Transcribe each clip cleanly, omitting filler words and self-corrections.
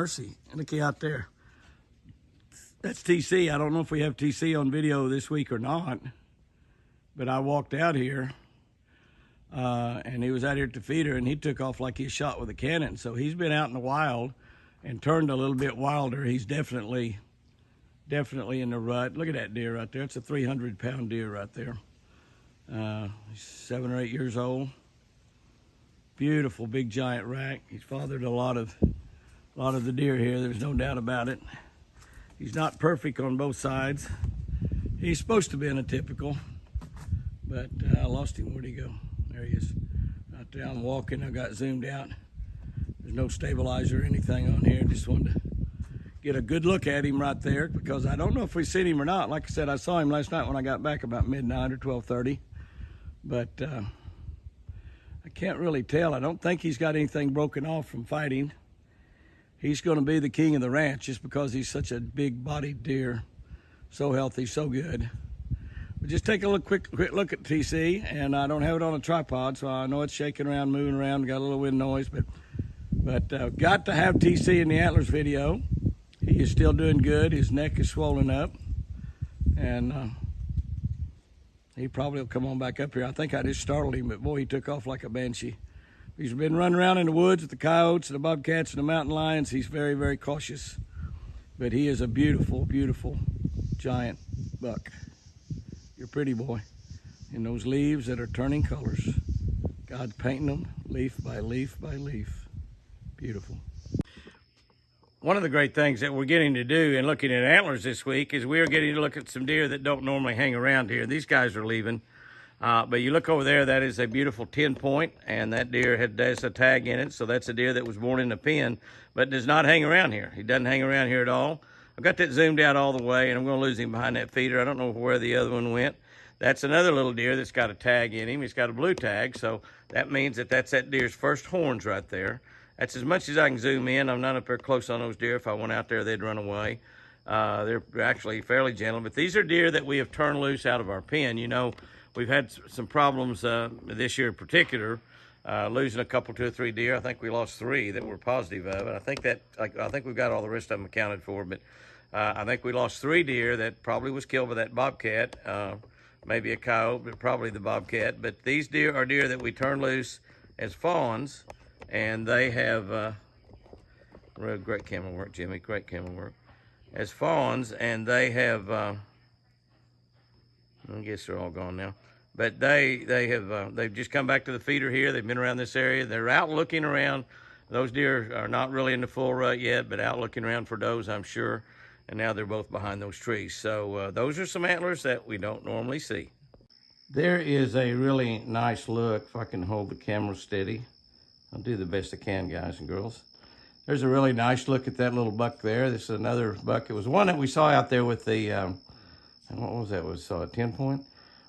mercy. And look out there. That's TC. I don't know if we have TC on video this week or not, but I walked out here and he was out here at the feeder and he took off like he was shot with a cannon. So he's been out in the wild and turned a little bit wilder. He's definitely in the rut. Look at that deer right there. It's a 300-pound deer right there. He's 7 or 8 years old. Beautiful big giant rack. He's fathered a lot of the deer here. There's no doubt about it. He's not perfect on both sides. He's supposed to be in a typical, but I lost him. Where'd he go? There he is. Right there. I'm walking. I got zoomed out. There's no stabilizer or anything on here. Just wanted to get a good look at him right there because I don't know if we've seen him or not. Like I said, I saw him last night when I got back about midnight or 12:30, but I can't really tell. I don't think he's got anything broken off from fighting. He's going to be the king of the ranch just because he's such a big-bodied deer, so healthy, so good. But just take a quick look at TC, and I don't have it on a tripod, so I know it's shaking around, moving around, got a little wind noise, but got to have TC in the Antlers video. He is still doing good. His neck is swollen up, and he probably will come on back up here. I think I just startled him, but boy, he took off like a banshee. He's been running around in the woods with the coyotes and the bobcats and the mountain lions. He's very, very cautious, but he is a beautiful, beautiful giant buck. You're a pretty boy. And those leaves that are turning colors, God's painting them leaf by leaf by leaf. Beautiful. One of the great things that we're getting to do in looking at antlers this week is we're getting to look at some deer that don't normally hang around here. These guys are leaving. But you look over there, that is a beautiful 10-point, and that deer has a tag in it. So that's a deer that was born in a pen, but does not hang around here. He doesn't hang around here at all. I've got that zoomed out all the way, and I'm going to lose him behind that feeder. I don't know where the other one went. That's another little deer that's got a tag in him. He's got a blue tag, so that means that that's that deer's first horns right there. That's as much as I can zoom in. I'm not up there close on those deer. If I went out there, they'd run away. They're actually fairly gentle, but these are deer that we have turned loose out of our pen. You know, we've had some problems this year in particular, losing a couple, 2 or 3 deer. I think we lost 3 that were positive of it. I think we've got all the rest of them accounted for, but I think we lost 3 deer that probably was killed by that bobcat, maybe a coyote, but probably the bobcat. But these deer are deer that we turned loose as fawns, and they have great camera work, Jimmy. Great camera work. As fawns, and they have. I guess they're all gone now. But they've just come back to the feeder here. They've been around this area. They're out looking around. Those deer are not really in the full rut yet, but out looking around for does, I'm sure. And now they're both behind those trees. So those are some antlers that we don't normally see. There is a really nice look, if I can hold the camera steady. I'll do the best I can, guys and girls. There's a really nice look at that little buck there. This is another buck. It was one that we saw out there with the, what was that? We saw a 10-point?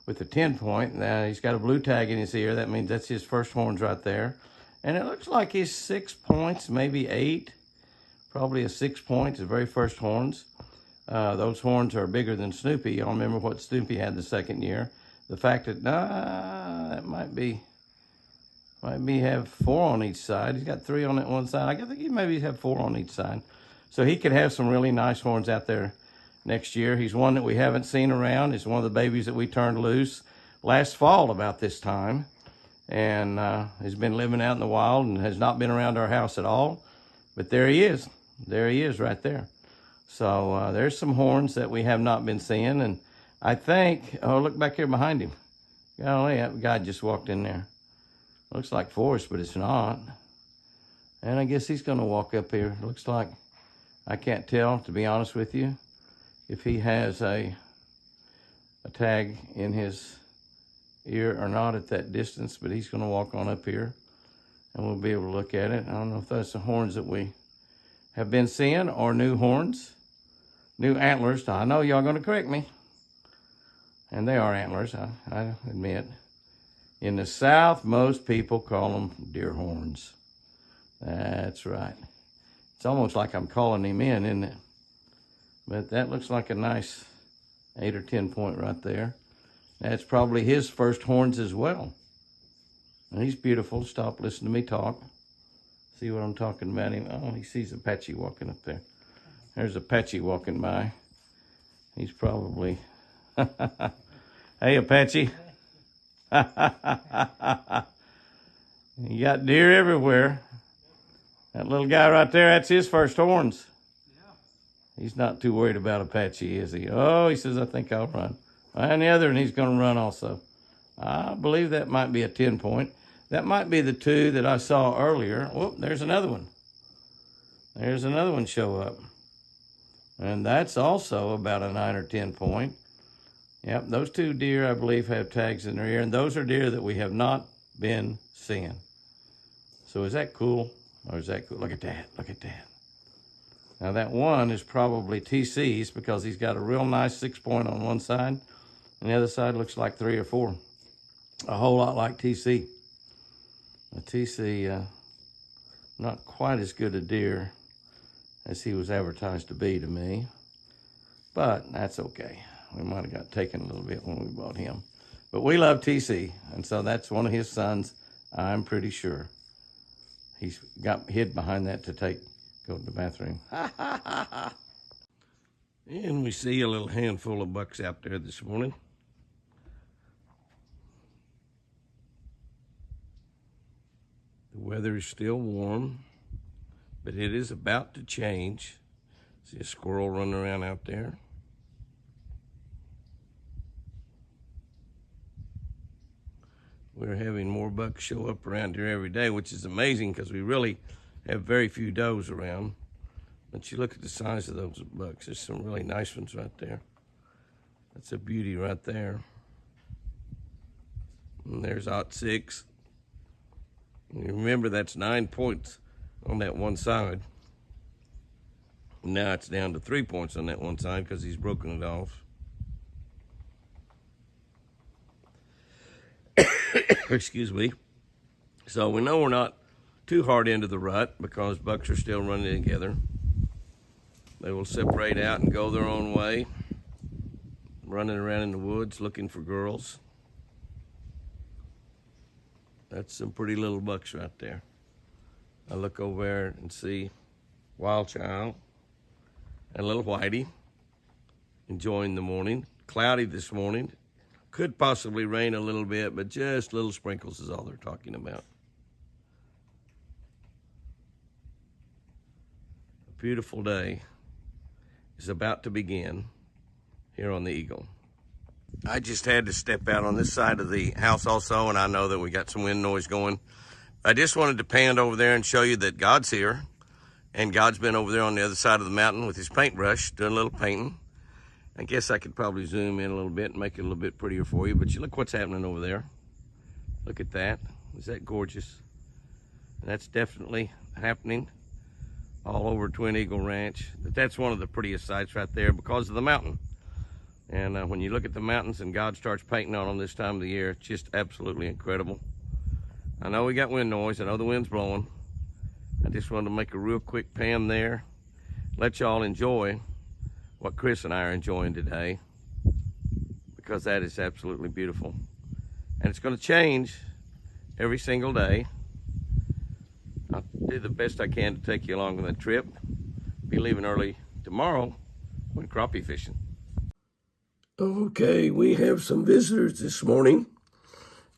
With the 10-point. Now he's got a blue tag in his ear. That means that's his first horns right there. And it looks like he's 6 points, maybe 8. Probably a 6 point, his very first horns. Those horns are bigger than Snoopy. Y'all remember what Snoopy had the second year. The fact that, that might be have 4 on each side. He's got 3 on that one side. I think he maybe have 4 on each side. So he could have some really nice horns out there next year. He's one that we haven't seen around. He's one of the babies that we turned loose last fall about this time. And he's been living out in the wild and has not been around our house at all. But there he is. There he is right there. So there's some horns that we have not been seeing. And I think, oh, look back here behind him. Golly, that guy just walked in there. Looks like forest, but it's not. And I guess he's going to walk up here. Looks like, I can't tell, to be honest with you, if he has a tag in his ear or not at that distance, but he's going to walk on up here and we'll be able to look at it. I don't know if that's the horns that we have been seeing or new horns, new antlers. I know y'all going to correct me. And they are antlers, I admit. In the South, most people call them deer horns. That's right. It's almost like I'm calling him in, isn't it? But that looks like a nice 8 or 10 point right there. That's probably his first horns as well. And he's beautiful. Stop listening to me talk. See what I'm talking about him? Oh, he sees Apache walking up there. There's Apache walking by. He's probably... Hey, Apache. You got deer everywhere. That little guy right there, that's his first horns. He's not too worried about Apache, is he? Oh, he says, I think I'll run. And the other, and he's going to run also. I believe that might be a 10-point. That might be the two that I saw earlier. Whoop, there's another one. There's another one show up. And that's also about a 9 or 10 point. Yep, those two deer, I believe, have tags in their ear. And those are deer that we have not been seeing. So is that cool? Or is that cool? Look at that. Look at that. Now that one is probably TC's because he's got a real nice 6-point on one side. And the other side looks like 3 or 4. A whole lot like TC. A TC, not quite as good a deer as he was advertised to be to me. But that's okay. We might have got taken a little bit when we bought him. But we love TC, and so that's one of his sons, I'm pretty sure. He's got hid behind that to go to the bathroom. And we see a little handful of bucks out there this morning. The weather is still warm, but it is about to change. See a squirrel running around out there. We're having more bucks show up around here every day, which is amazing because we really have very few does around. But you look at the size of those bucks. There's some really nice ones right there. That's a beauty right there. And there's 06. And remember, that's 9 points on that one side. Now it's down to 3 points on that one side because he's broken it off. Excuse me. So we know we're not too hard into the rut because bucks are still running together. They will separate out and go their own way, running around in the woods looking for girls. That's some pretty little bucks right there. I look over there and see Wild Child and little Whitey enjoying the morning. Cloudy this morning. Could possibly rain a little bit, but just little sprinkles is all they're talking about. A beautiful day is about to begin here on the Eagle. I just had to step out on this side of the house also, and I know that we got some wind noise going. I just wanted to pan over there and show you that God's here, and God's been over there on the other side of the mountain with his paintbrush doing a little painting. I guess I could probably zoom in a little bit and make it a little bit prettier for you, but you look what's happening over there. Look at that. Is that gorgeous? And that's definitely happening all over Twin Eagle Ranch. That's one of the prettiest sights right there because of the mountain. And when you look at the mountains and God starts painting on them this time of the year, it's just absolutely incredible. I know we got wind noise. I know the wind's blowing. I just wanted to make a real quick pan there. Let y'all enjoy what Chris and I are enjoying today, because that is absolutely beautiful. And it's going to change every single day. I'll do the best I can to take you along on that trip. Be leaving early tomorrow when crappie fishing. Okay, we have some visitors this morning.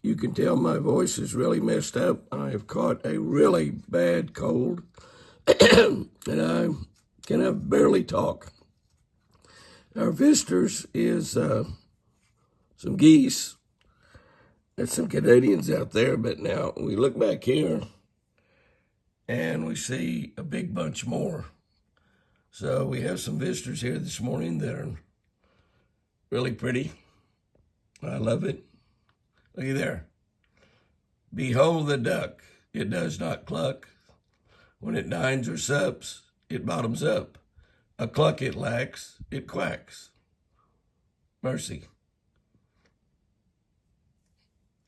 You can tell my voice is really messed up. I have caught a really bad cold and I can barely talk. Our visitors is some geese. There's some Canadians out there, but now we look back here and we see a big bunch more. So we have some visitors here this morning that are really pretty. I love it. Look there. Behold the duck. It does not cluck. When it dines or sups, it bottoms up. A cluck it lacks, it quacks. Mercy.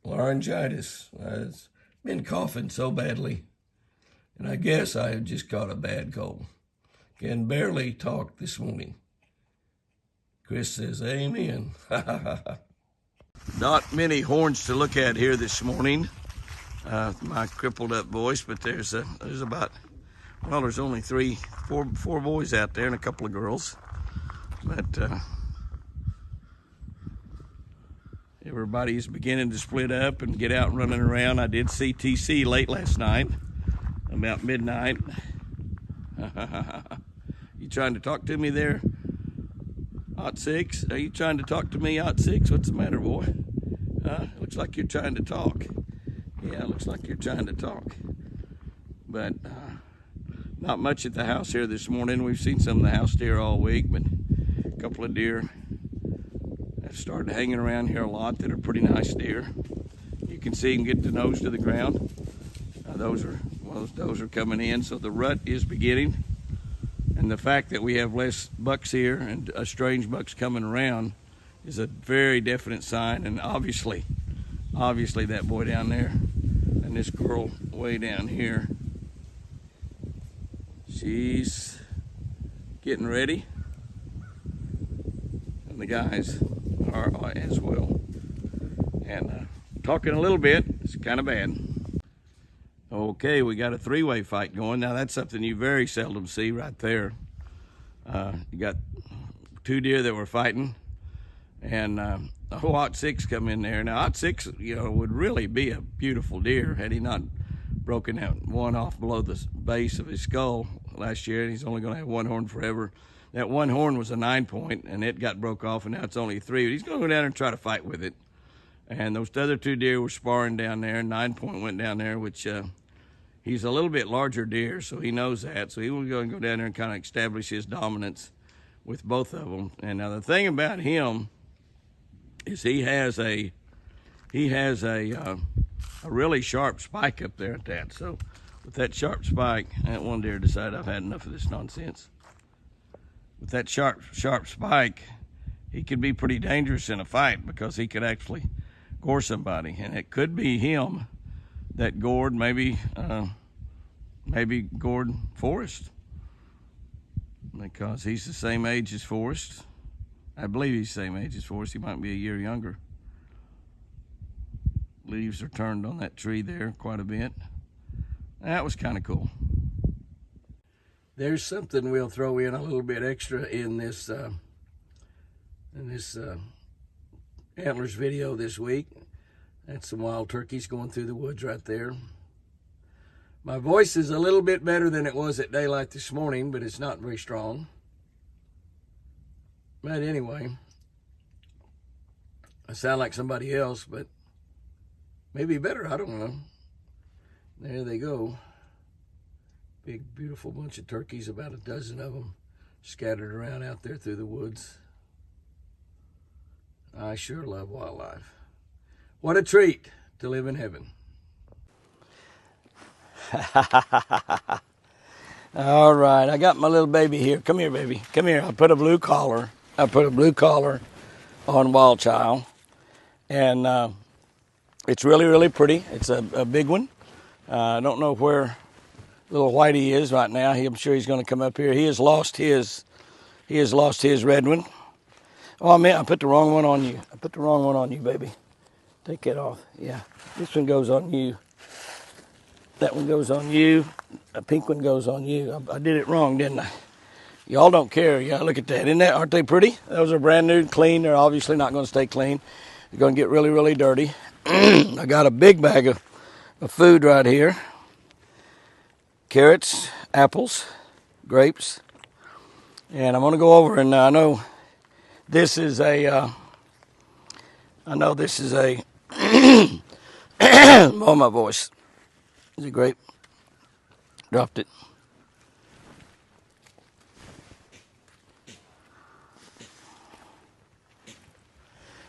Laryngitis. I've been coughing so badly, and I guess I have just caught a bad cold. Can barely talk this morning. Chris says, amen. Not many horns to look at here this morning. my crippled up voice, but there's about, well, there's only four boys out there and a couple of girls, but everybody's beginning to split up and get out running around. I did see TC late last night, about midnight. You trying to talk to me there, Hot Six? Are you trying to talk to me, Hot Six? What's the matter, boy? Looks like you're trying to talk. Yeah, looks like you're trying to talk. But not much at the house here this morning. We've seen some of the house deer all week, but a couple of deer have started hanging around here a lot that are pretty nice deer. You can see them get the nose to the ground. Those are coming in, so the rut is beginning. And the fact that we have less bucks here and strange bucks coming around is a very definite sign. And obviously that boy down there and this girl way down here, she's getting ready, and the guys are as well. And talking a little bit, it's kind of bad. Okay, we got a three-way fight going. Now that's something you very seldom see right there. You got two deer that were fighting, and a Hot Six come in there. Now Hot Six, would really be a beautiful deer had he not broken that one off below the base of his skull last year, and he's only going to have one horn forever. That one horn was a 9-point, and it got broke off, and now it's only 3. But he's going to go down there and try to fight with it. And those other two deer were sparring down there. 9-point went down there, which he's a little bit larger deer, so he knows that. So he will go down there and kind of establish his dominance with both of them. And now the thing about him is he has a really sharp spike up there at that. So with that sharp spike, that one deer decided I've had enough of this nonsense. With that sharp spike, he could be pretty dangerous in a fight because he could actually gore somebody, and it could be him that gored, maybe gored Forrest, because he's the same age as Forrest. I believe he's the same age as Forrest. He might be a year younger. Leaves are turned on that tree there quite a bit. That was kind of cool. There's something we'll throw in a little bit extra in this Antlers video this week. That's some wild turkeys going through the woods right there. My voice is a little bit better than it was at daylight this morning, but it's not very strong. But anyway, I sound like somebody else, but maybe better, I don't know. There they go. Big, beautiful bunch of turkeys, about a dozen of them scattered around out there through the woods. I sure love wildlife. What a treat to live in heaven. All right, I got my little baby here. Come here, baby. Come here. I put a blue collar on Wild Child, and it's really, really pretty. It's a big one. I don't know where little Whitey is right now. I'm sure he's going to come up here. He has lost his red one. Oh man, I put the wrong one on you. I put the wrong one on you, baby. Take that off. Yeah, this one goes on you. That one goes on you. A pink one goes on you. I did it wrong, didn't I? Y'all don't care. Yeah, look at that. Aren't they pretty? Those are brand new and clean. They're obviously not going to stay clean. They're going to get really, really dirty. I got a big bag of food right here. Carrots, apples, grapes. And I'm going to go over, and I know this is a, oh, my voice. Is it grape? Dropped it.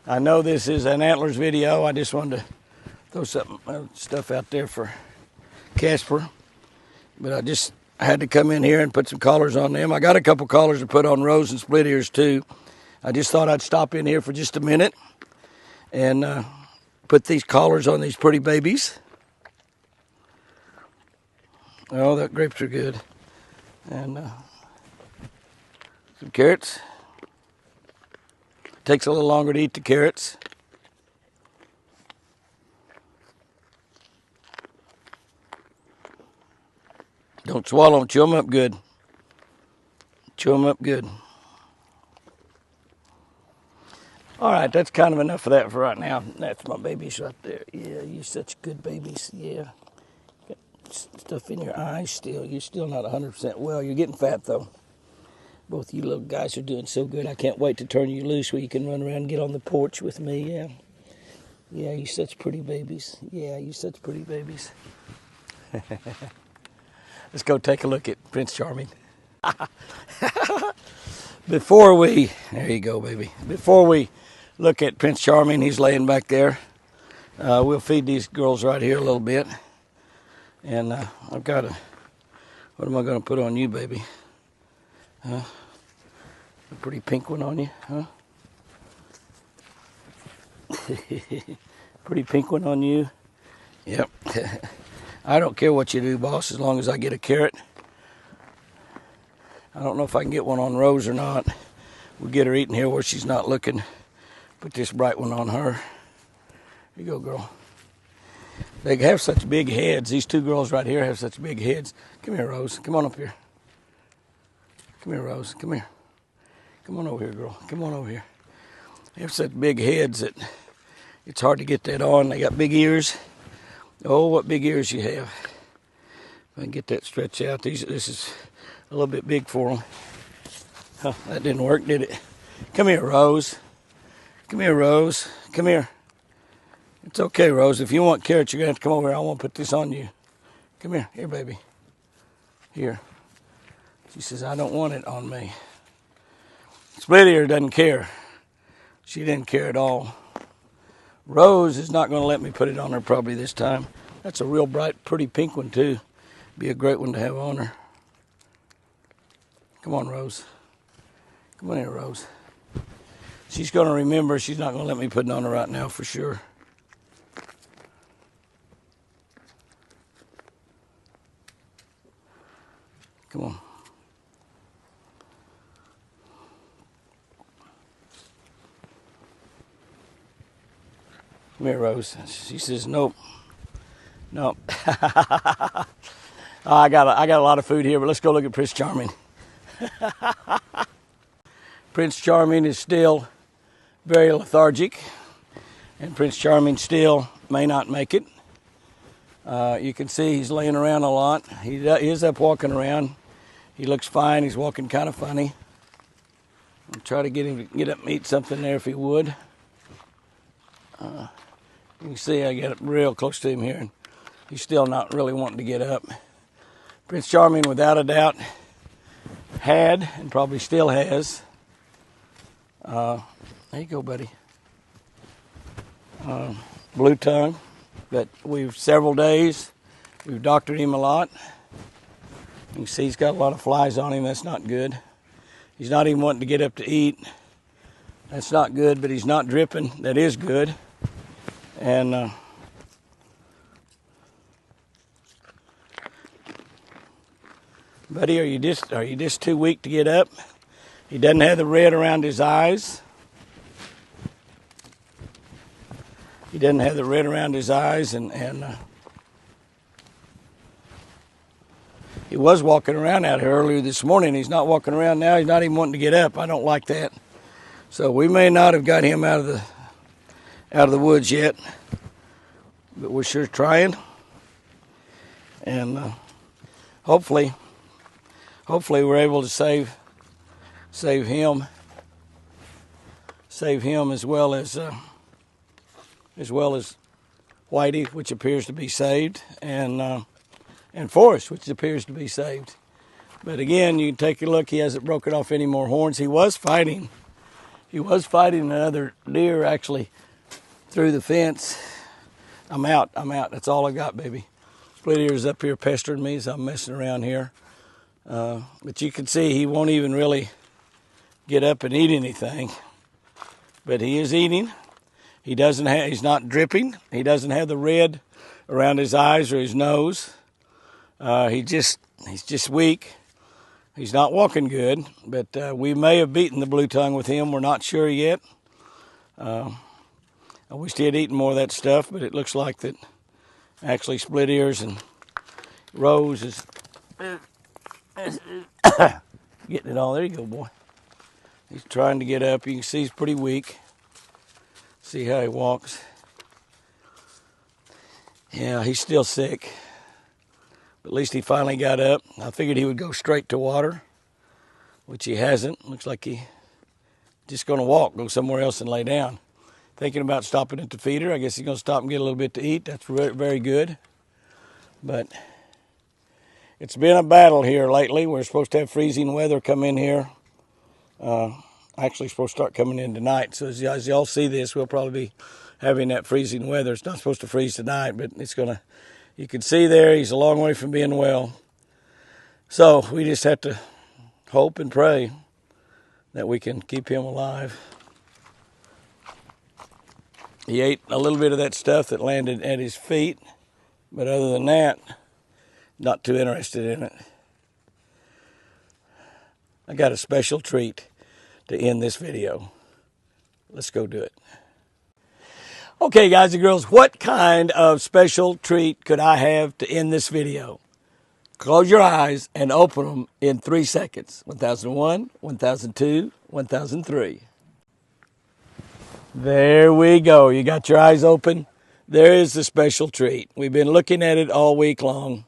I know this is an Antlers video. I just wanted to throw stuff out there for Casper. But I had to come in here and put some collars on them. I got a couple collars to put on rows and split ears too. I just thought I'd stop in here for just a minute and put these collars on these pretty babies. Oh, the grapes are good. And some carrots. Takes a little longer to eat the carrots. Don't swallow them. Chew them up good. Chew them up good. All right, that's kind of enough of that for right now. That's my babies right there. Yeah, you're such good babies. Yeah. Got stuff in your eyes still. You're still not 100% well. You're getting fat, though. Both you little guys are doing so good. I can't wait to turn you loose where you can run around and get on the porch with me. Yeah. Yeah, you such pretty babies. Yeah, you such pretty babies. Let's go take a look at Prince Charming. There you go, baby. Before we look at Prince Charming, he's laying back there. We'll feed these girls right here a little bit. And I've got what am I going to put on you, baby? A pretty pink one on you, huh? Pretty pink one on you. Yep. I don't care what you do, boss, as long as I get a carrot. I don't know if I can get one on Rose or not. We'll get her eating here where she's not looking. Put this bright one on her. Here you go, girl. They have such big heads. These two girls right here have such big heads. Come here, Rose. Come on up here. Come here, Rose. Come here. Come on over here, girl. Come on over here. They have such big heads that it's hard to get that on. They got big ears. Oh, what big ears you have. If I can get that stretched out. This is a little bit big for them. Huh, that didn't work, did it? Come here, Rose. Come here, Rose. Come here. It's okay, Rose. If you want carrots, you're going to have to come over here. I won't put this on you. Come here. Here, baby. Here. She says, I don't want it on me. Split ear doesn't care. She didn't care at all. Rose is not going to let me put it on her probably this time. That's a real bright, pretty pink one, too. Be a great one to have on her. Come on, Rose. Come on here, Rose. She's going to remember. She's not going to let me put it on her right now for sure. Come on. Come here, Rose. She says, nope. Nope. I got a lot of food here, but let's go look at Prince Charming. Prince Charming is still very lethargic, and Prince Charming still may not make it. You can see he's laying around a lot. He is up walking around. He looks fine. He's walking kind of funny. I'll try to get him to get up and eat something there if he would. You can see I get up real close to him here, and he's still not really wanting to get up. Prince Charming, without a doubt, had and probably still has. There you go, buddy. BlueTongue, but several days. We've doctored him a lot. You can see he's got a lot of flies on him. That's not good. He's not even wanting to get up to eat. That's not good, but he's not dripping. That is good. And buddy, are you just too weak to get up? He doesn't have the red around his eyes. He doesn't have the red around his eyes, and he was walking around out here earlier this morning. He's not walking around now. He's not even wanting to get up. I don't like that. So we may not have got him out of the woods yet, but we're sure trying. And hopefully we're able to save him as well as Whitey, which appears to be saved, and Forrest, which appears to be saved. But again, you can take a look. He hasn't broken off any more horns. He was fighting another deer actually through the fence. I'm out. That's all I got, baby. Split ear's up here pestering me as I'm messing around here. But you can see he won't even really get up and eat anything. But he is eating. He's not dripping. He doesn't have the red around his eyes or his nose. He's just weak. He's not walking good, but we may have beaten the BlueTongue with him. We're not sure yet. I wish he had eaten more of that stuff, but it looks like that actually Split Ears and Rose is Getting it all. There you go, boy. He's trying to get up. You can see he's pretty weak. See how he walks. Yeah, he's still sick. But at least he finally got up. I figured he would go straight to water, which he hasn't. Looks like he's just going to walk, go somewhere else and lay down. Thinking about stopping at the feeder. I guess he's going to stop and get a little bit to eat. That's very good. But it's been a battle here lately. We're supposed to have freezing weather come in here. Actually supposed to start coming in tonight. So as y'all see this, we'll probably be having that freezing weather. It's not supposed to freeze tonight, but it's going to, you can see there, he's a long way from being well. So we just have to hope and pray that we can keep him alive. He ate a little bit of that stuff that landed at his feet, but other than that, not too interested in it. I got a special treat to end this video. Let's go do it. Okay, guys and girls, what kind of special treat could I have to end this video? Close your eyes and open them in 3 seconds. 1001, 1002, 1003. There we go. You got your eyes open. There is the special treat. We've been looking at it all week long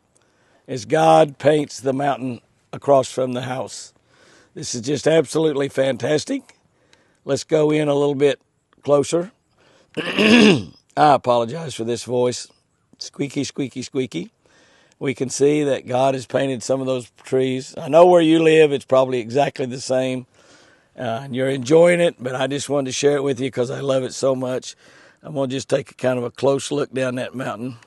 as God paints the mountain across from the house. This is just absolutely fantastic. Let's go in a little bit closer. I apologize for this voice. Squeaky, squeaky, squeaky. We can see that God has painted some of those trees. I know where you live, it's probably exactly the same. And you're enjoying it, but I just wanted to share it with you because I love it so much. I'm going to just take a kind of a close look down that mountain.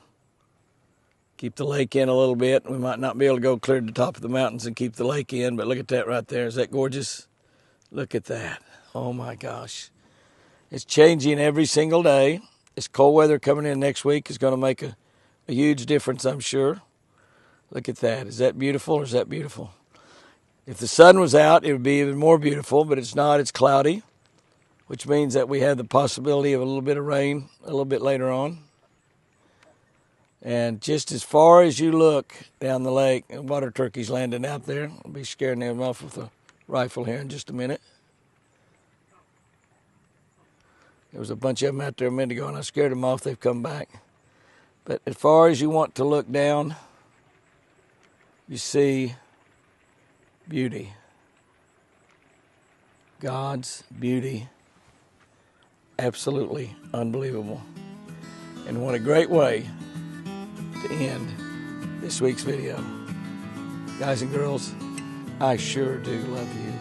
Keep the lake in a little bit. We might not be able to go clear to the top of the mountains and keep the lake in, but look at that right there. Is that gorgeous? Look at that. Oh my gosh. It's changing every single day. This cold weather coming in next week is going to make a huge difference, I'm sure. Look at that. Is that beautiful or is that beautiful? If the sun was out, it would be even more beautiful, but it's not. It's cloudy, which means that we have the possibility of a little bit of rain a little bit later on. And just as far as you look down the lake, water turkeys landing out there. I'll be scaring them off with a rifle here in just a minute. There was a bunch of them out there a minute ago, and I scared them off. They've come back. But as far as you want to look down, you see beauty. God's beauty. Absolutely unbelievable. And what a great way to end this week's video. Guys and girls, I sure do love you.